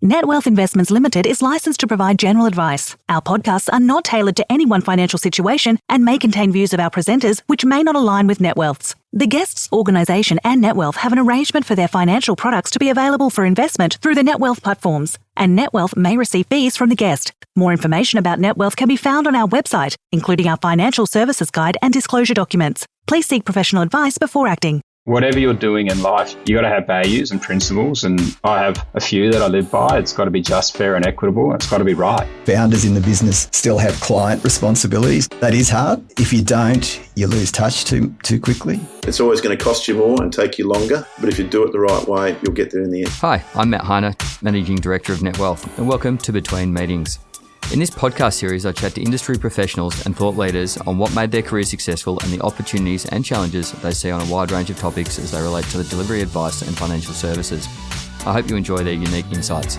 Net Wealth Investments Limited is licensed to provide general advice. Our podcasts are not tailored to any one financial situation and may contain views of our presenters which may not align with Net Wealth's. The guests' organisation and Net Wealth have an arrangement for their financial products to be available for investment through the Net Wealth platforms, and Net Wealth may receive fees from the guest. More information about Net Wealth can be found on our website, including our financial services guide and disclosure documents. Please seek professional advice before acting. Whatever you're doing in life, you got to have values and principles, and I have a few that I live by. It's got to be just, fair and equitable. It's got to be right. Founders in the business still have client responsibilities. That is hard. If you don't, you lose touch too quickly. It's always going to cost you more and take you longer, but if you do it the right way, you'll get there in the end. Hi, I'm Matt Heiner, Managing Director of Net Wealth, and welcome to Between Meetings. In this podcast series, I chat to industry professionals and thought leaders on what made their careers successful and the opportunities and challenges they see on a wide range of topics as they relate to the delivery of advice and financial services. I hope you enjoy their unique insights.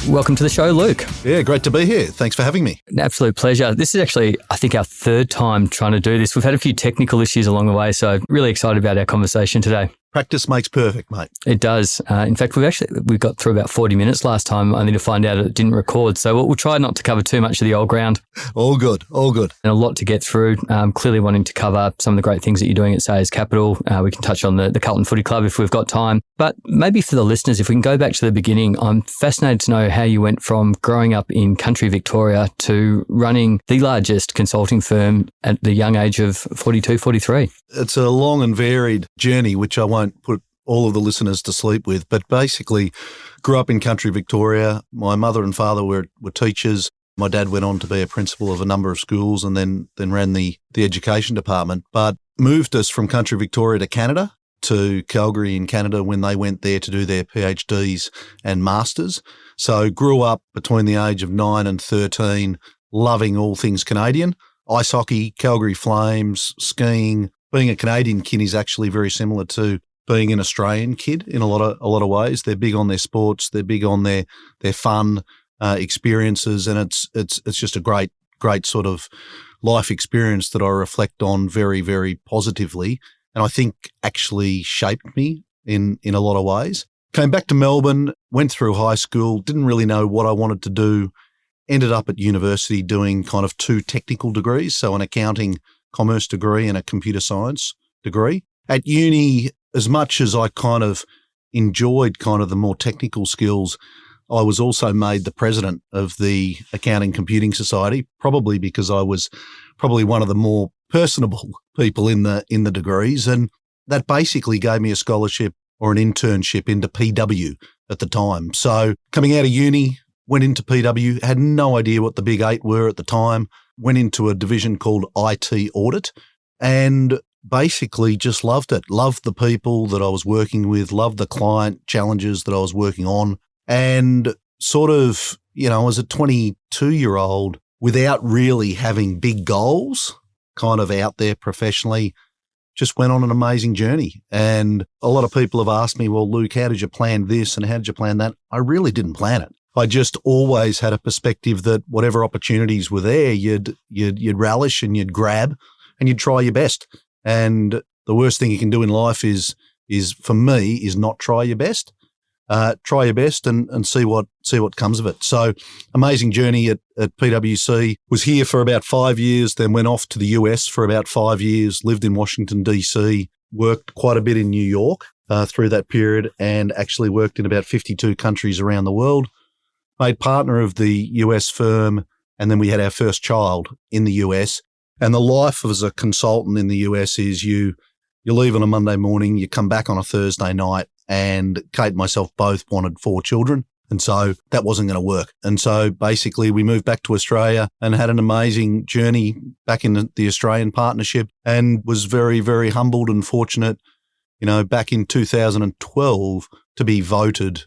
Welcome to the show, Luke. Yeah, great to be here. Thanks for having me. An absolute pleasure. This is actually, I think, our third time trying to do this. We've had a few technical issues along the way, so really excited about our conversation today. Practice makes perfect, mate. It does. In fact, we got through about 40 minutes last time, only to find out it didn't record. So we'll try not to cover too much of the old ground. All good. And a lot to get through. Clearly wanting to cover some of the great things that you're doing at Sayers Capital. We can touch on the Carlton Footy Club if we've got time. But maybe for the listeners, if we can go back to the beginning, I'm fascinated to know how you went from growing up in country Victoria to running the largest consulting firm at the young age of 42, 43. It's a long and varied journey, which I won't put all of the listeners to sleep with, but basically grew up in country Victoria. My mother and father were teachers. My dad went on to be a principal of a number of schools and then ran the education department, but moved us from country Victoria to Canada, to Calgary in Canada when they went there to do their PhDs and masters. So grew up between the age of 9 and 13, loving all things Canadian. Ice hockey, Calgary Flames, skiing. Being a Canadian kid is actually very similar to being an Australian kid in a lot of ways. They're big on their sports. They're big on their fun experiences, and it's just a great sort of life experience that I reflect on very, very positively, and I think actually shaped me in a lot of ways. Came back to Melbourne, went through high school, didn't really know what I wanted to do. Ended up at university doing kind of 2 technical degrees, so an accounting commerce degree and a computer science degree. At uni, as much as I kind of enjoyed kind of the more technical skills, I was also made the president of the Accounting Computing Society, probably because I was probably one of the more personable people in the degrees. And that basically gave me a scholarship or an internship into PW at the time. So coming out of uni, went into PW, had no idea what the big 8 were at the time, went into a division called IT Audit and basically just loved it. Loved the people that I was working with, loved the client challenges that I was working on, and sort of, as a 22-year-old, without really having big goals kind of out there professionally, just went on an amazing journey. And a lot of people have asked me, well, Luke, how did you plan this and how did you plan that? I really didn't plan it. I just always had a perspective that whatever opportunities were there, you'd relish and you'd grab and you'd try your best. And the worst thing you can do in life is for me, is not try your best. Try your best and see what comes of it. So amazing journey at PwC. Was here for about 5 years, then went off to the US for about 5 years, lived in Washington, DC, worked quite a bit in New York through that period, and actually worked in about 52 countries around the world. Made partner of the US firm, and then we had our first child in the US. And the life as a consultant in the US is you leave on a Monday morning, you come back on a Thursday night, and Kate and myself both wanted 4 children. And so that wasn't going to work. And so basically we moved back to Australia and had an amazing journey back in the Australian partnership, and was very, very humbled and fortunate, back in 2012 to be voted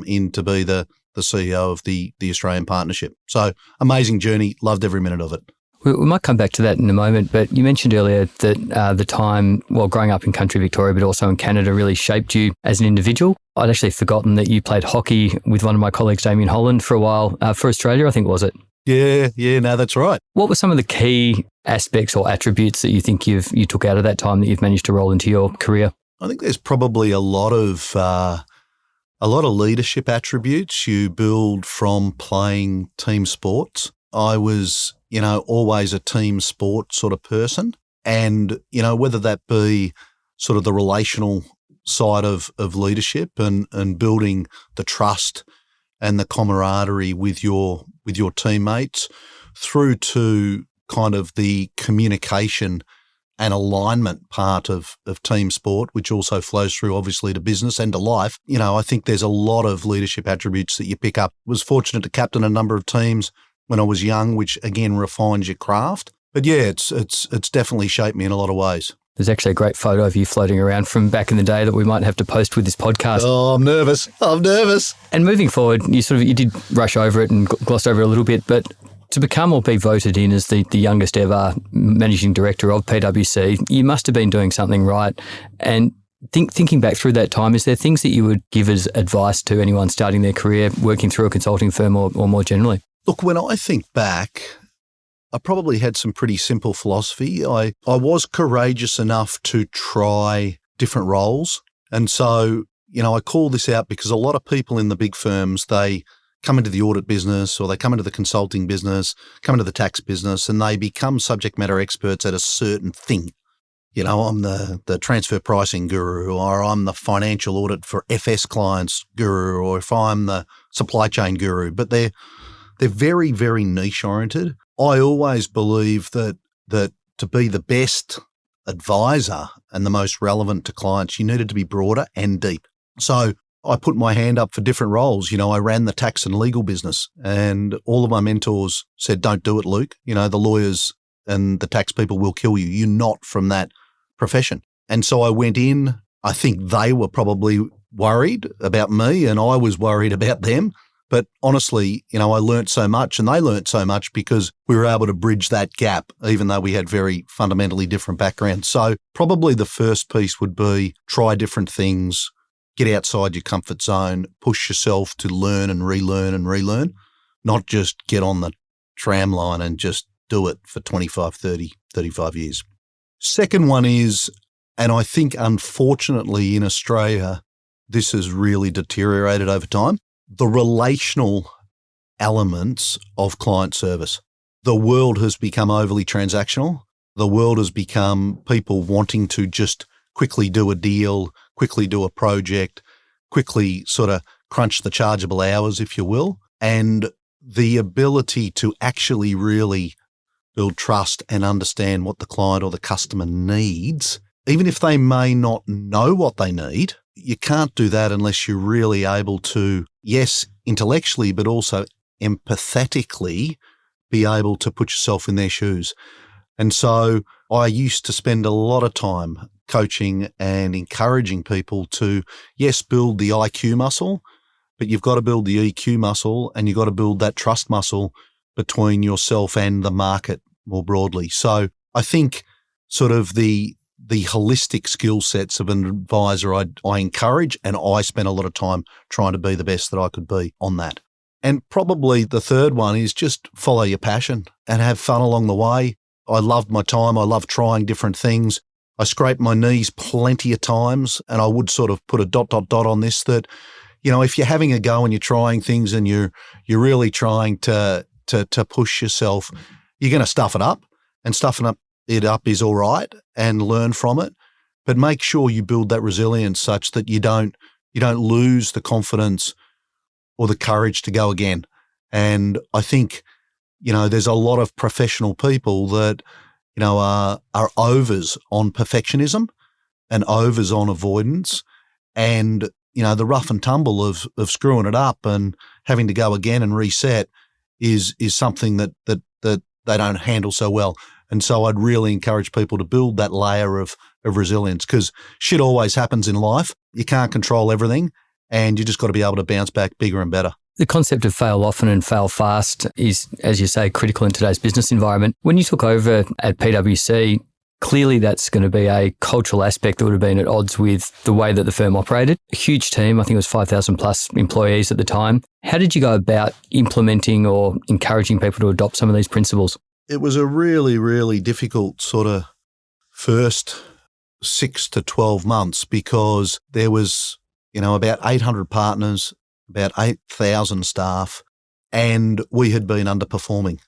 in to be the CEO of the Australian partnership. So amazing journey. Loved every minute of it. We might come back to that in a moment, but you mentioned earlier that the time, growing up in country Victoria, but also in Canada, really shaped you as an individual. I'd actually forgotten that you played hockey with one of my colleagues, Damien Holland, for a while for Australia, I think, was it? Yeah, no, that's right. What were some of the key aspects or attributes that you think you took out of that time that you've managed to roll into your career? I think there's probably a lot of a lot of leadership attributes you build from playing team sports. I was, always a team sport sort of person. And, whether that be sort of the relational side of leadership and building the trust and the camaraderie with your teammates, through to kind of the communication and alignment part of team sport, which also flows through obviously to business and to life. I think there's a lot of leadership attributes that you pick up. I was fortunate to captain a number of teams when I was young, which again refines your craft. But yeah, it's definitely shaped me in a lot of ways. There's actually a great photo of you floating around from back in the day that we might have to post with this podcast. Oh, I'm nervous. And moving forward, you did rush over it and glossed over it a little bit, but to become or be voted in as the youngest ever managing director of PwC, you must have been doing something right. And thinking back through that time, is there things that you would give as advice to anyone starting their career, working through a consulting firm or more generally? Look, when I think back, I probably had some pretty simple philosophy. I was courageous enough to try different roles. And so, I call this out because a lot of people in the big firms, they come into the audit business or they come into the consulting business, come into the tax business, and they become subject matter experts at a certain thing. I'm the transfer pricing guru, or I'm the financial audit for FS clients guru, or if I'm the supply chain guru. But they're very, very niche oriented. I always believe that to be the best advisor and the most relevant to clients, you needed to be broader and deep. So I put my hand up for different roles. I ran the tax and legal business, and all of my mentors said, "Don't do it, Luke. The lawyers and the tax people will kill you. You're not from that profession." And so I went in. I think they were probably worried about me and I was worried about them. But honestly, I learnt so much and they learnt so much because we were able to bridge that gap, even though we had very fundamentally different backgrounds. So probably the first piece would be try different things, get outside your comfort zone, push yourself to learn and relearn, not just get on the tram line and just do it for 25, 30, 35 years. Second one is, and I think unfortunately in Australia, this has really deteriorated over time, the relational elements of client service. The world has become overly transactional. The world has become people wanting to just quickly do a deal, quickly do a project, quickly sort of crunch the chargeable hours, if you will. And the ability to actually really build trust and understand what the client or the customer needs, even if they may not know what they need, you can't do that unless you're really able to, yes, intellectually, but also empathetically be able to put yourself in their shoes. And so I used to spend a lot of time coaching and encouraging people to, yes, build the IQ muscle, but you've got to build the EQ muscle and you've got to build that trust muscle between yourself and the market more broadly. So I think sort of the holistic skill sets of an advisor I encourage, and I spend a lot of time trying to be the best that I could be on that. And probably the third one is just follow your passion and have fun along the way. I loved my time. I loved trying different things. I scraped my knees plenty of times, and I would sort of put a ... on this that, if you're having a go and you're trying things and you're really trying to push yourself, you're going to stuff it up, and stuffing it up is all right, and learn from it. But make sure you build that resilience such that you don't lose the confidence or the courage to go again. And I think, there's a lot of professional people that, are overs on perfectionism and overs on avoidance, and, the rough and tumble of screwing it up and having to go again and reset is something that they don't handle so well. And so I'd really encourage people to build that layer of resilience, because shit always happens in life. You can't control everything, and you just got to be able to bounce back bigger and better. The concept of fail often and fail fast is, as you say, critical in today's business environment. When you took over at PwC, clearly that's going to be a cultural aspect that would have been at odds with the way that the firm operated. A huge team, I think it was 5,000 plus employees at the time. How did you go about implementing or encouraging people to adopt some of these principles? It was a really, really difficult sort of first 6 to 12 months, because there was about 800 partners, about 8,000 staff, and we had been underperforming.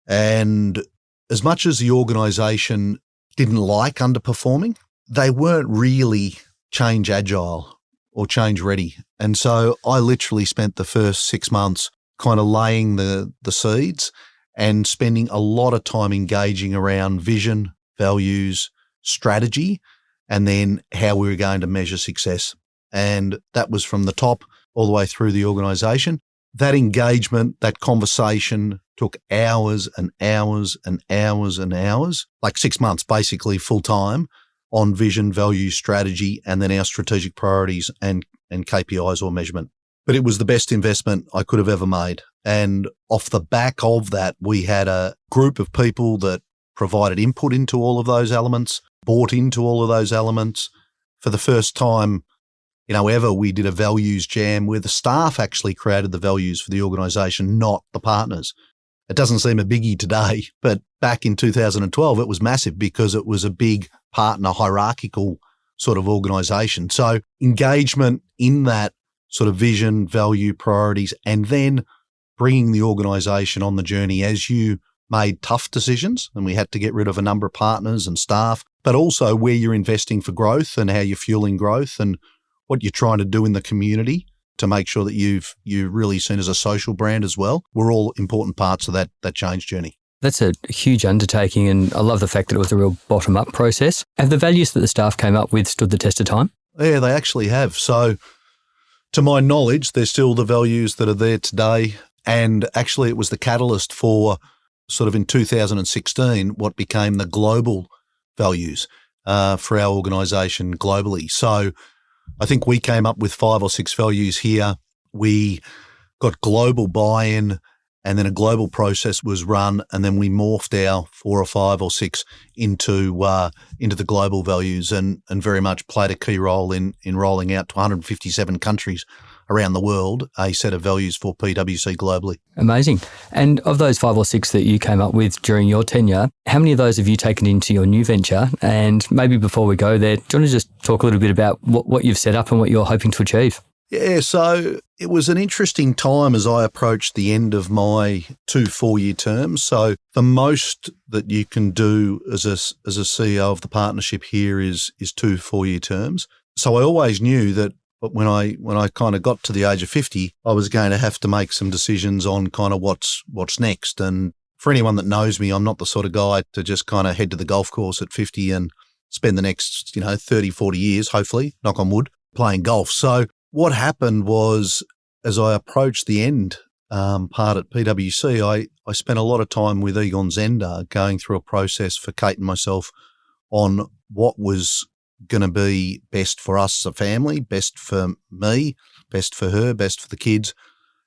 And as much as the organisation didn't like underperforming, they weren't really change agile or change ready. And so I literally spent the first 6 months kind of laying the seeds and spending a lot of time engaging around vision, values, strategy, and then how we were going to measure success. And that was from the top all the way through the organisation. That engagement, that conversation took hours and hours and hours and hours, like 6 months basically full time on vision, value, strategy, and then our strategic priorities and KPIs or measurement. But it was the best investment I could have ever made. And off the back of that, we had a group of people that provided input into all of those elements, bought into all of those elements. For the first time, ever, we did a values jam where the staff actually created the values for the organisation, not the partners. It doesn't seem a biggie today, but back in 2012, it was massive because it was a big partner hierarchical sort of organisation. So engagement in that sort of vision, value, priorities, and then bringing the organisation on the journey as you made tough decisions, and we had to get rid of a number of partners and staff, but also where you're investing for growth and how you're fueling growth and what you're trying to do in the community to make sure that you're really seen as a social brand as well. We're all important parts of that change journey. That's a huge undertaking, and I love the fact that it was a real bottom-up process. Have the values that the staff came up with stood the test of time? Yeah, they actually have. So to my knowledge, they're still the values that are there today. And actually, it was the catalyst for sort of in 2016 what became the global values for our organisation globally. So I think we came up with 5 or 6 values here. We got global buy-in, and then a global process was run, and then we morphed our 4 or 5 or 6 into the global values and very much played a key role in rolling out to 157 countries around the world a set of values for PwC globally. Amazing. And of those 5 or 6 that you came up with during your tenure, how many of those have you taken into your new venture? And maybe before we go there, do you want to just talk a little bit about what you've set up and what you're hoping to achieve? Yeah, so it was an interesting time as I approached the end of my 2 4-year terms. So the most that you can do as a CEO of the partnership here is 2 4-year terms. So I always knew that when I kind of got to the age of 50, I was going to have to make some decisions on kind of what's next. And for anyone that knows me, I'm not the sort of guy to just kind of head to the golf course at 50 and spend the next 30, 40 years, hopefully, knock on wood, playing golf. So what happened was, as I approached the end part at PwC, I spent a lot of time with Egon Zender going through a process for Kate and myself on what was going to be best for us as a family, best for me, best for her, best for the kids.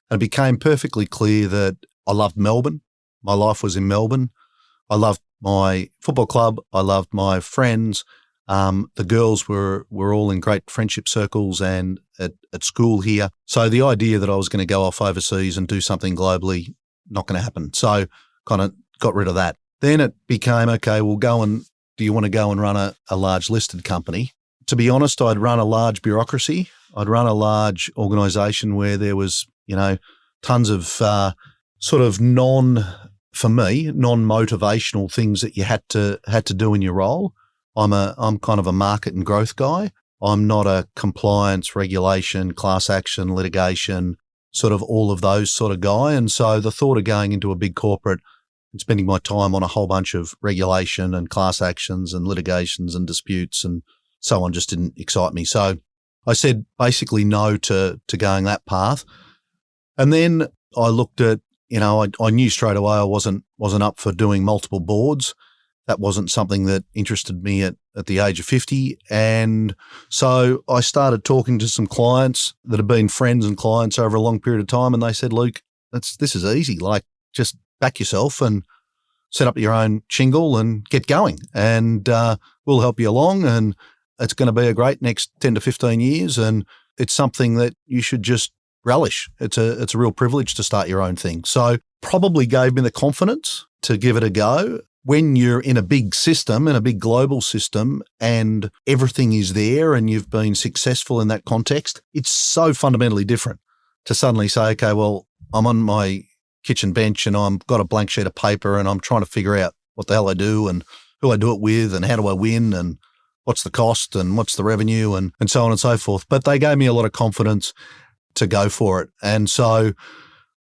And it became perfectly clear that I loved Melbourne. My life was in Melbourne. I loved my football club. I loved my friends. The girls were all in great friendship circles and at school here. So the idea that I was going to go off overseas and do something globally, not going to happen. So kind of got rid of that. Then it became, okay, do you want to go and run a large listed company? To be honest, I'd run a large bureaucracy. I'd run a large organisation where there was, tons of sort of non-motivational things that you had to do in your role. I'm kind of a market and growth guy. I'm not a compliance, regulation, class action, litigation, sort of all of those sort of guy. And so the thought of going into a big corporate and spending my time on a whole bunch of regulation and class actions and litigations and disputes and so on just didn't excite me. So I said basically no to going that path. And then I looked at, I knew straight away I wasn't up for doing multiple boards. That wasn't something that interested me at the age of 50. And so I started talking to some clients that have been friends and clients over a long period of time. And they said, Luke, this is easy. Like, just back yourself and set up your own shingle and get going. And we'll help you along. And it's going to be a great next 10 to 15 years. And it's something that you should just relish. It's a real privilege to start your own thing. So probably gave me the confidence to give it a go. when you're in a big system, in a big global system, and everything is there and you've been successful in that context, it's so fundamentally different to suddenly say, okay, well, I'm on my kitchen bench and I've got a blank sheet of paper and I'm trying to figure out what the hell I do and who I do it with and how do I win and what's the cost and what's the revenue and so on and so forth. But they gave me a lot of confidence to go for it. And so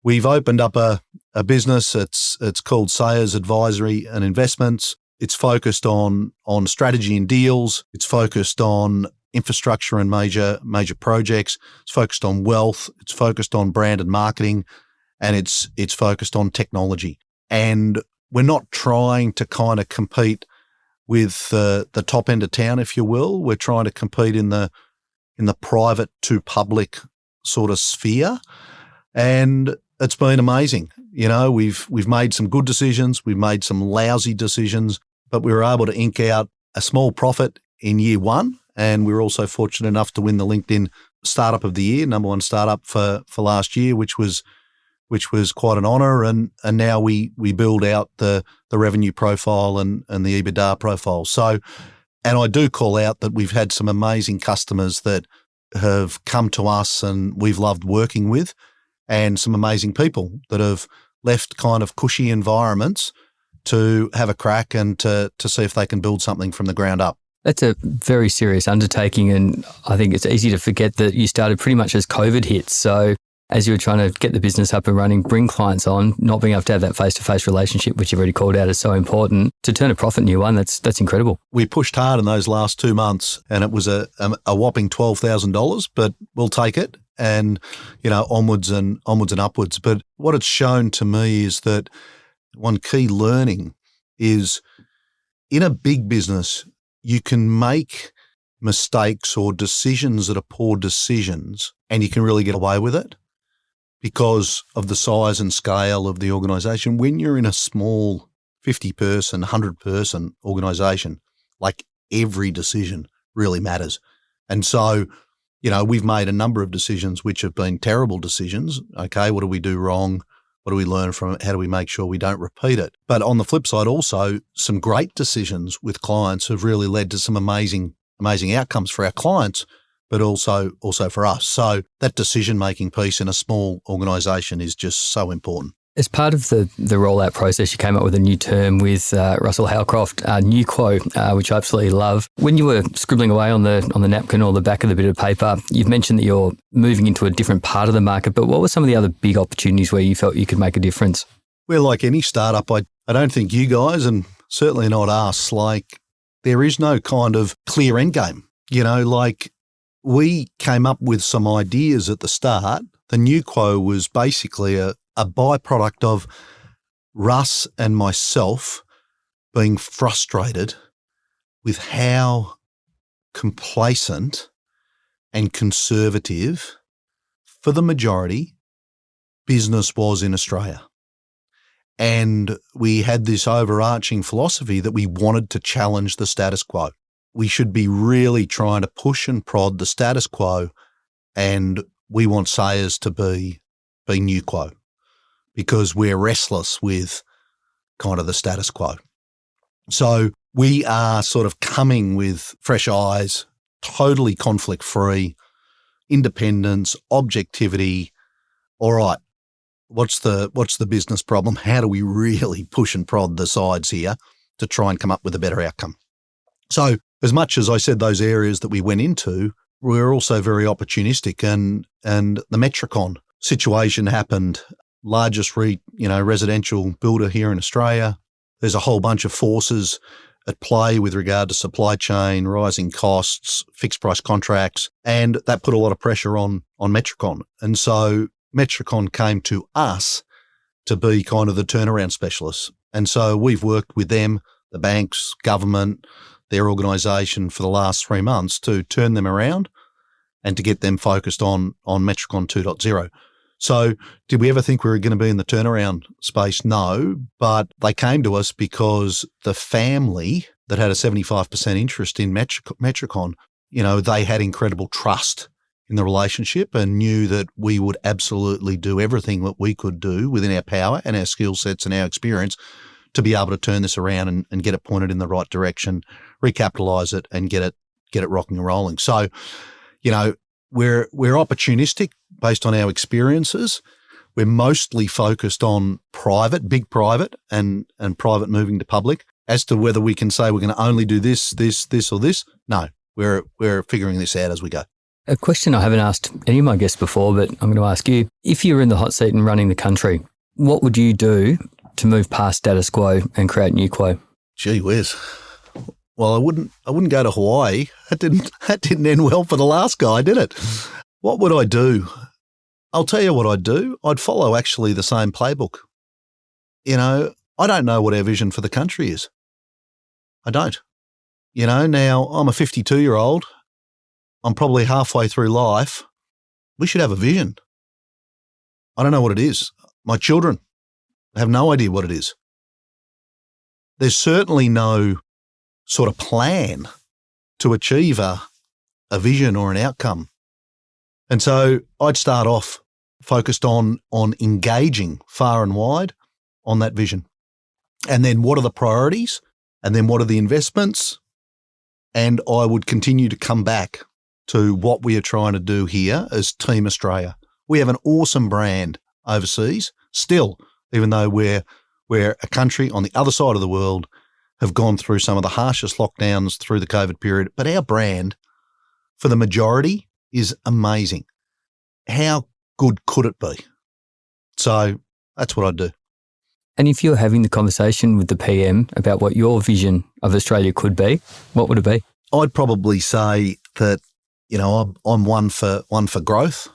we've opened up a business. It's called Sayers Advisory and Investments. It's focused on strategy and deals. It's focused on infrastructure and major projects. It's focused on wealth. It's focused on brand and marketing, and it's focused on technology. And we're not trying to kind of compete with the top end of town, if you will. We're trying to compete in the private to public sort of sphere, and it's been amazing. You know, we've made some good decisions, we've made some lousy decisions, but we were able to ink out a small profit in year one, and we were also fortunate enough to win the LinkedIn Startup of the Year, number one startup for last year, which was quite an honour. And now we build out the revenue profile and the EBITDA profile. So, and I do call out that we've had some amazing customers that have come to us and we've loved working with, and some amazing people that have left kind of cushy environments to have a crack and to see if they can build something from the ground up. That's a very serious undertaking, and I think it's easy to forget that you started pretty much as COVID hit. So as you were trying to get the business up and running, bring clients on, not being able to have that face-to-face relationship, which you've already called out, is so important. To turn a profit in year one, that's incredible. We pushed hard in those last 2 months, and it was a whopping $12,000, but we'll take it. And, you know, onwards and upwards. But what it's shown to me is that one key learning is in a big business, you can make mistakes or decisions that are poor decisions, and you can really get away with it because of the size and scale of the organisation. When you're in a small 50-person, 100-person organisation, like, every decision really matters. And so, you know, we've made a number of decisions which have been terrible decisions. Okay, what do we do wrong? What do we learn from it? How do we make sure we don't repeat it? But on the flip side also, some great decisions with clients have really led to some amazing outcomes for our clients, but also for us. So that decision-making piece in a small organisation is just so important. As part of the rollout process, you came up with a new term with Russell Howcroft, new quo, which I absolutely love. When you were scribbling away on the napkin or the back of the bit of paper, you've mentioned that you're moving into a different part of the market, but what were some of the other big opportunities where you felt you could make a difference? Well, like any startup, I don't think you guys, and certainly not us, like, there is no kind of clear end game. You know, like, we came up with some ideas at the start. The new quo was basically a byproduct of Russ and myself being frustrated with how complacent and conservative, for the majority, business was in Australia. And we had this overarching philosophy that we wanted to challenge the status quo. We should be really trying to push and prod the status quo, and we want Sayers to be new quo, because we're restless with kind of the status quo. So we are sort of coming with fresh eyes, totally conflict-free, independence, objectivity. All right, what's the business problem? How do we really push and prod the sides here to try and come up with a better outcome? So as much as I said those areas that we went into, we're also very opportunistic, and the Metricon situation happened. Largest residential builder here in Australia. There's a whole bunch of forces at play with regard to supply chain, rising costs, fixed price contracts, and that put a lot of pressure on Metricon. And so Metricon came to us to be kind of the turnaround specialists. And so we've worked with them, the banks, government, their organisation for the last 3 months to turn them around and to get them focused on Metricon 2.0. So did we ever think we were going to be in the turnaround space? No, but they came to us because the family that had a 75% interest in Metricon, you know, they had incredible trust in the relationship and knew that we would absolutely do everything that we could do within our power and our skill sets and our experience to be able to turn this around and get it pointed in the right direction, recapitalise it and get it rocking and rolling. So, we're opportunistic based on our experiences. We're mostly focused on private, big private, and private moving to public. As to whether we can say we're going to only do this, or this, no, we're figuring this out as we go. A question I haven't asked any of my guests before, but I'm going to ask you. If you were in the hot seat and running the country, what would you do to move past status quo and create new quo? Gee whiz. Well, I wouldn't go to Hawaii. That didn't end well for the last guy, did it? What would I do? I'll tell you what I'd do. I'd follow actually the same playbook. I don't know what our vision for the country is. I don't. Now I'm a 52-year-old. I'm probably halfway through life. We should have a vision. I don't know what it is. My children have no idea what it is. There's certainly no sort of plan to achieve a vision or an outcome. And so I'd start off focused on engaging far and wide on that vision. And then what are the priorities? And then what are the investments? And I would continue to come back to what we are trying to do here as Team Australia. We have an awesome brand overseas still, even though we're a country on the other side of the world, have gone through some of the harshest lockdowns through the COVID period. But our brand, for the majority, is amazing. How good could it be? So that's what I'd do. And if you're having the conversation with the PM about what your vision of Australia could be, what would it be? I'd probably say that, I'm one for growth.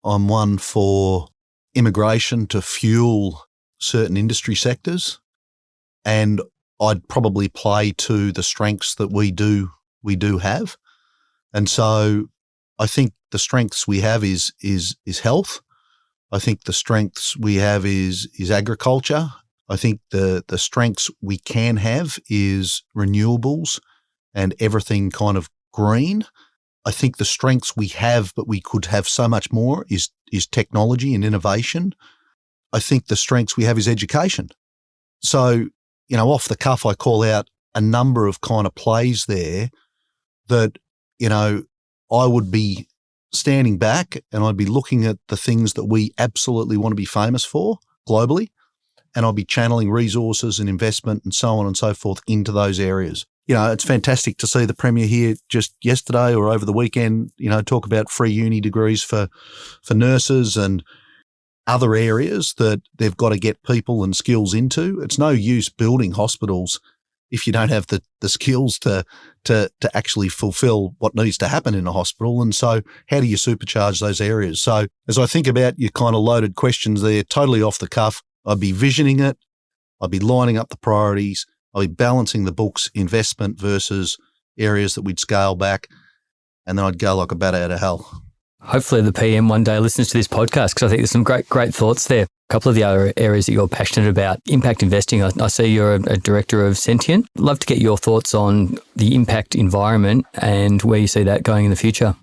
I'm one for immigration to fuel certain industry sectors. And I'd probably play to the strengths that we do have. And so I think the strengths we have is health. I think the strengths we have is agriculture. I think the strengths we can have is renewables and everything kind of green. I think the strengths we have, but we could have so much more, is technology and innovation. I think the strengths we have is education. So, off the cuff, I call out a number of kind of plays there that, I would be standing back and I'd be looking at the things that we absolutely want to be famous for globally, and I'll be channeling resources and investment and so on and so forth into those areas. It's fantastic to see the Premier here just yesterday or over the weekend, talk about free uni degrees for nurses and other areas that they've got to get people and skills into. It's no use building hospitals if you don't have the skills to actually fulfill what needs to happen in a hospital. And so how do you supercharge those areas? So as I think about your kind of loaded questions there, totally off the cuff, I'd be visioning it. I'd be lining up the priorities. I'd be balancing the books, investment versus areas that we'd scale back. And then I'd go like a bat out of hell. Hopefully the PM one day listens to this podcast, because I think there's some great thoughts there. A couple of the other areas that you're passionate about, impact investing. I see you're a director of Sentient. Love to get your thoughts on the impact environment and where you see that going in the future.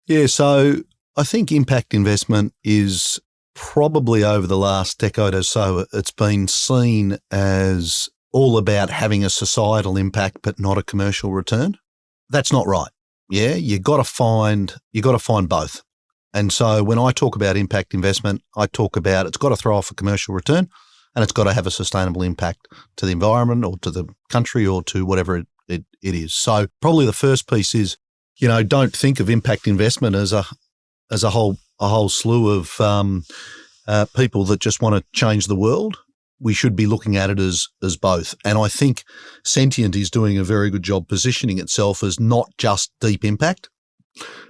Yeah, so I think impact investment is probably over the last decade or so, it's been seen as all about having a societal impact but not a commercial return. That's not right. Yeah, you got to find both. And so when I talk about impact investment, I talk about it's got to throw off a commercial return and it's got to have a sustainable impact to the environment or to the country or to whatever it is. So probably the first piece is, don't think of impact investment as a whole slew of people that just want to change the world. We should be looking at it as both. And I think Sentient is doing a very good job positioning itself as not just deep impact,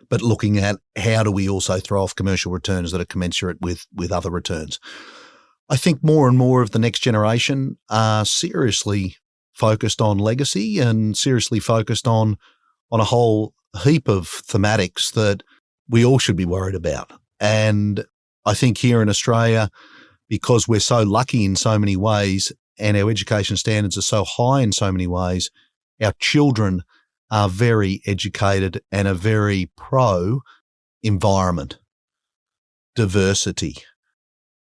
but looking at how do we also throw off commercial returns that are commensurate with other returns. I think more and more of the next generation are seriously focused on legacy and seriously focused on a whole heap of thematics that we all should be worried about. And I think here in Australia, because we're so lucky in so many ways and our education standards are so high in so many ways, our children are very educated and are very pro-environment, diversity,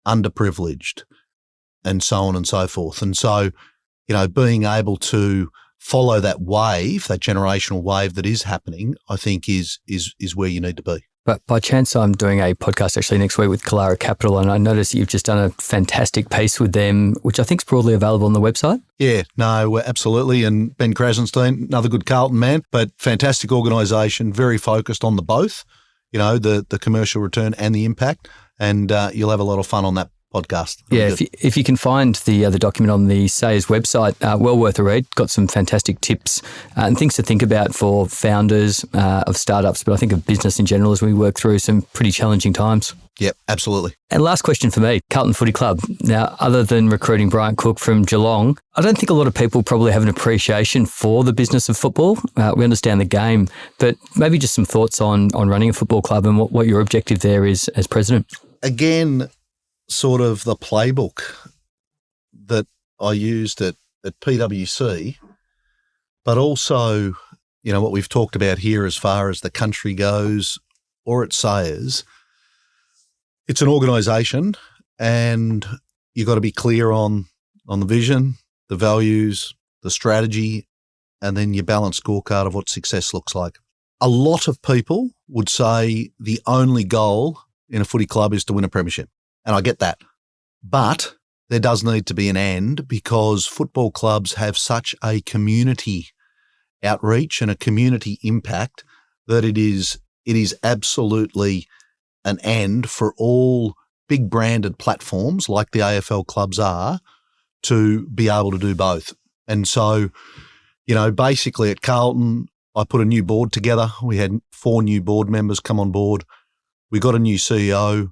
underprivileged, and so on and so forth. And so being able to follow that wave, that generational wave that is happening, I think is where you need to be. But by chance, I'm doing a podcast actually next week with Kalara Capital, and I noticed that you've just done a fantastic piece with them, which I think is broadly available on the website. Yeah, no, absolutely. And Ben Krasenstein, another good Carlton man, but fantastic organisation, very focused on the both, the commercial return and the impact. And you'll have a lot of fun on that podcast. Yeah, if you can find the document on the Sayers website, well worth a read. Got some fantastic tips and things to think about for founders of startups, but I think of business in general as we work through some pretty challenging times. Yep, absolutely. And last question for me, Carlton Footy Club. Now, other than recruiting Bryant Cook from Geelong, I don't think a lot of people probably have an appreciation for the business of football. We understand the game, but maybe just some thoughts on running a football club and what your objective there is as president. Again, sort of the playbook that I used at PwC, but also, what we've talked about here as far as the country goes or at Sayers, it's an organisation and you've got to be clear on the vision, the values, the strategy, and then your balanced scorecard of what success looks like. A lot of people would say the only goal in a footy club is to win a premiership. And I get that. But there does need to be an end, because football clubs have such a community outreach and a community impact that it is absolutely an end for all big branded platforms like the AFL clubs are to be able to do both. And so, basically at Carlton, I put a new board together. We had 4 new board members come on board. We got a new CEO.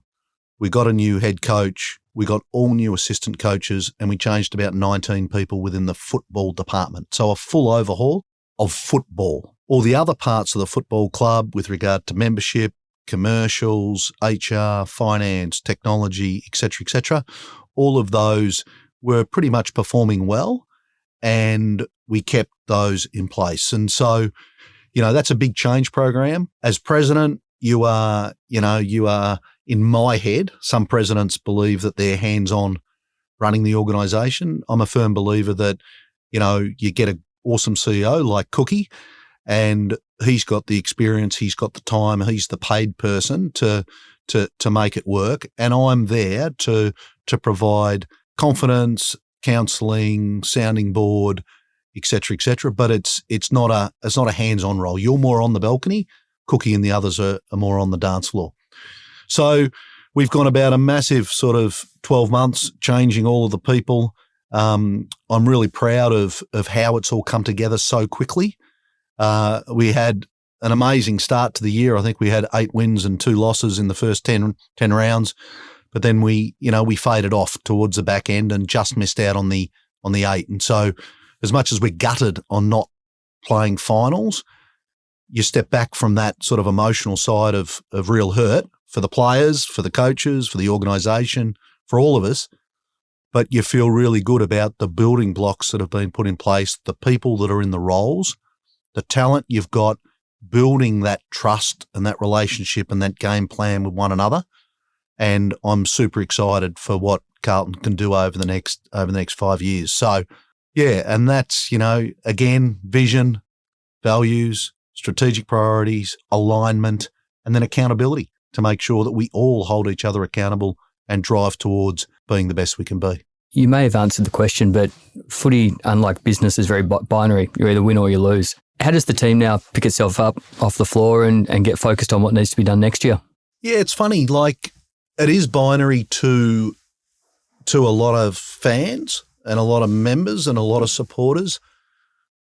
We got a new head coach. We got all new assistant coaches, and we changed about 19 people within the football department. So a full overhaul of football. All the other parts of the football club with regard to membership, commercials, HR, finance, technology, et cetera, all of those were pretty much performing well, and we kept those in place. And so, that's a big change program. As president, you are in my head, some presidents believe that they're hands-on running the organisation. I'm a firm believer that, you get an awesome CEO like Cookie, and he's got the experience, he's got the time, he's the paid person to make it work. And I'm there to provide confidence, counselling, sounding board, et cetera, but it's not a hands-on role. You're more on the balcony. Cookie and the others are more on the dance floor. So we've gone about a massive sort of 12 months changing all of the people. I'm really proud of how it's all come together so quickly. We had an amazing start to the year. I think we had 8 wins and 2 losses in the first 10 rounds, but then we faded off towards the back end and just missed out on the 8. And so as much as we're gutted on not playing finals, you step back from that sort of emotional side of real hurt for the players, for the coaches, for the organisation, for all of us, but you feel really good about the building blocks that have been put in place, the people that are in the roles, the talent you've got, building that trust and that relationship and that game plan with one another. And I'm super excited for what Carlton can do over the next 5 years. So, yeah, and that's, again, vision, values, strategic priorities, alignment, and then accountability to make sure that we all hold each other accountable and drive towards being the best we can be. You may have answered the question, but footy, unlike business, is very binary. You either win or you lose. How does the team now pick itself up off the floor and get focused on what needs to be done next year? Yeah, it's funny. Like, it is binary to a lot of fans and a lot of members and a lot of supporters,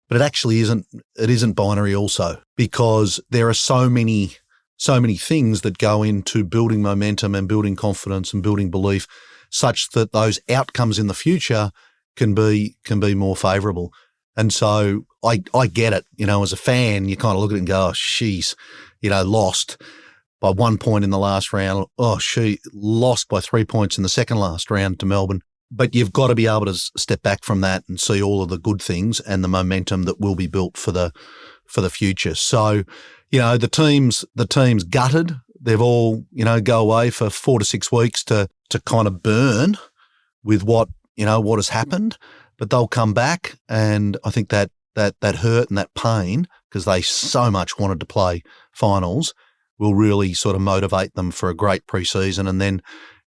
but it actually isn't. It isn't binary also, because there are so many things that go into building momentum and building confidence and building belief, such that those outcomes in the future can be more favourable. And so I get it. As a fan, you kind of look at it and go, oh, she's, lost by 1 point in the last round. Oh, she lost by 3 points in the second last round to Melbourne. But you've got to be able to step back from that and see all of the good things and the momentum that will be built for the future. So, the team's gutted. They've all, go away for 4 to 6 weeks to kind of burn with what has happened. but they'll come back, and I think that hurt and that pain, because they so much wanted to play finals, will really sort of motivate them for a great pre-season, and then,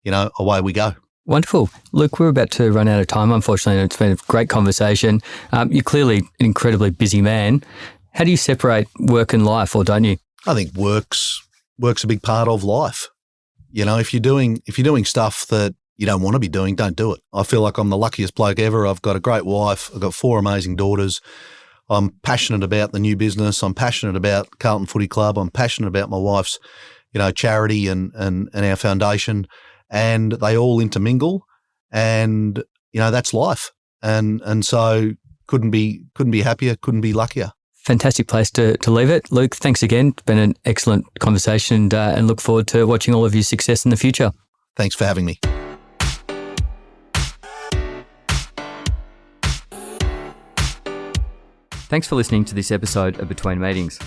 away we go. Wonderful. Luke, we're about to run out of time, unfortunately. It's been a great conversation. You're clearly an incredibly busy man. How do you separate work and life, or don't you? I think work's a big part of life. If you're doing stuff that you don't want to be doing, don't do it. I feel like I'm the luckiest bloke ever. I've got a great wife. I've got 4 amazing daughters. I'm passionate about the new business. I'm passionate about Carlton Footy Club. I'm passionate about my wife's, charity and our foundation. And they all intermingle, and that's life. And so couldn't be happier, couldn't be luckier. Fantastic place to leave it. Luke, thanks again. It's been an excellent conversation, and look forward to watching all of your success in the future. Thanks for having me. Thanks for listening to this episode of Between Meetings.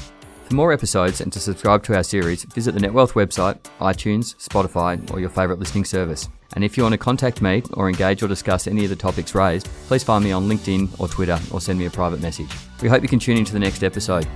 For more episodes and to subscribe to our series, visit the NetWealth website, iTunes, Spotify, or your favourite listening service. And if you want to contact me or engage or discuss any of the topics raised, please find me on LinkedIn or Twitter, or send me a private message. We hope you can tune into the next episode.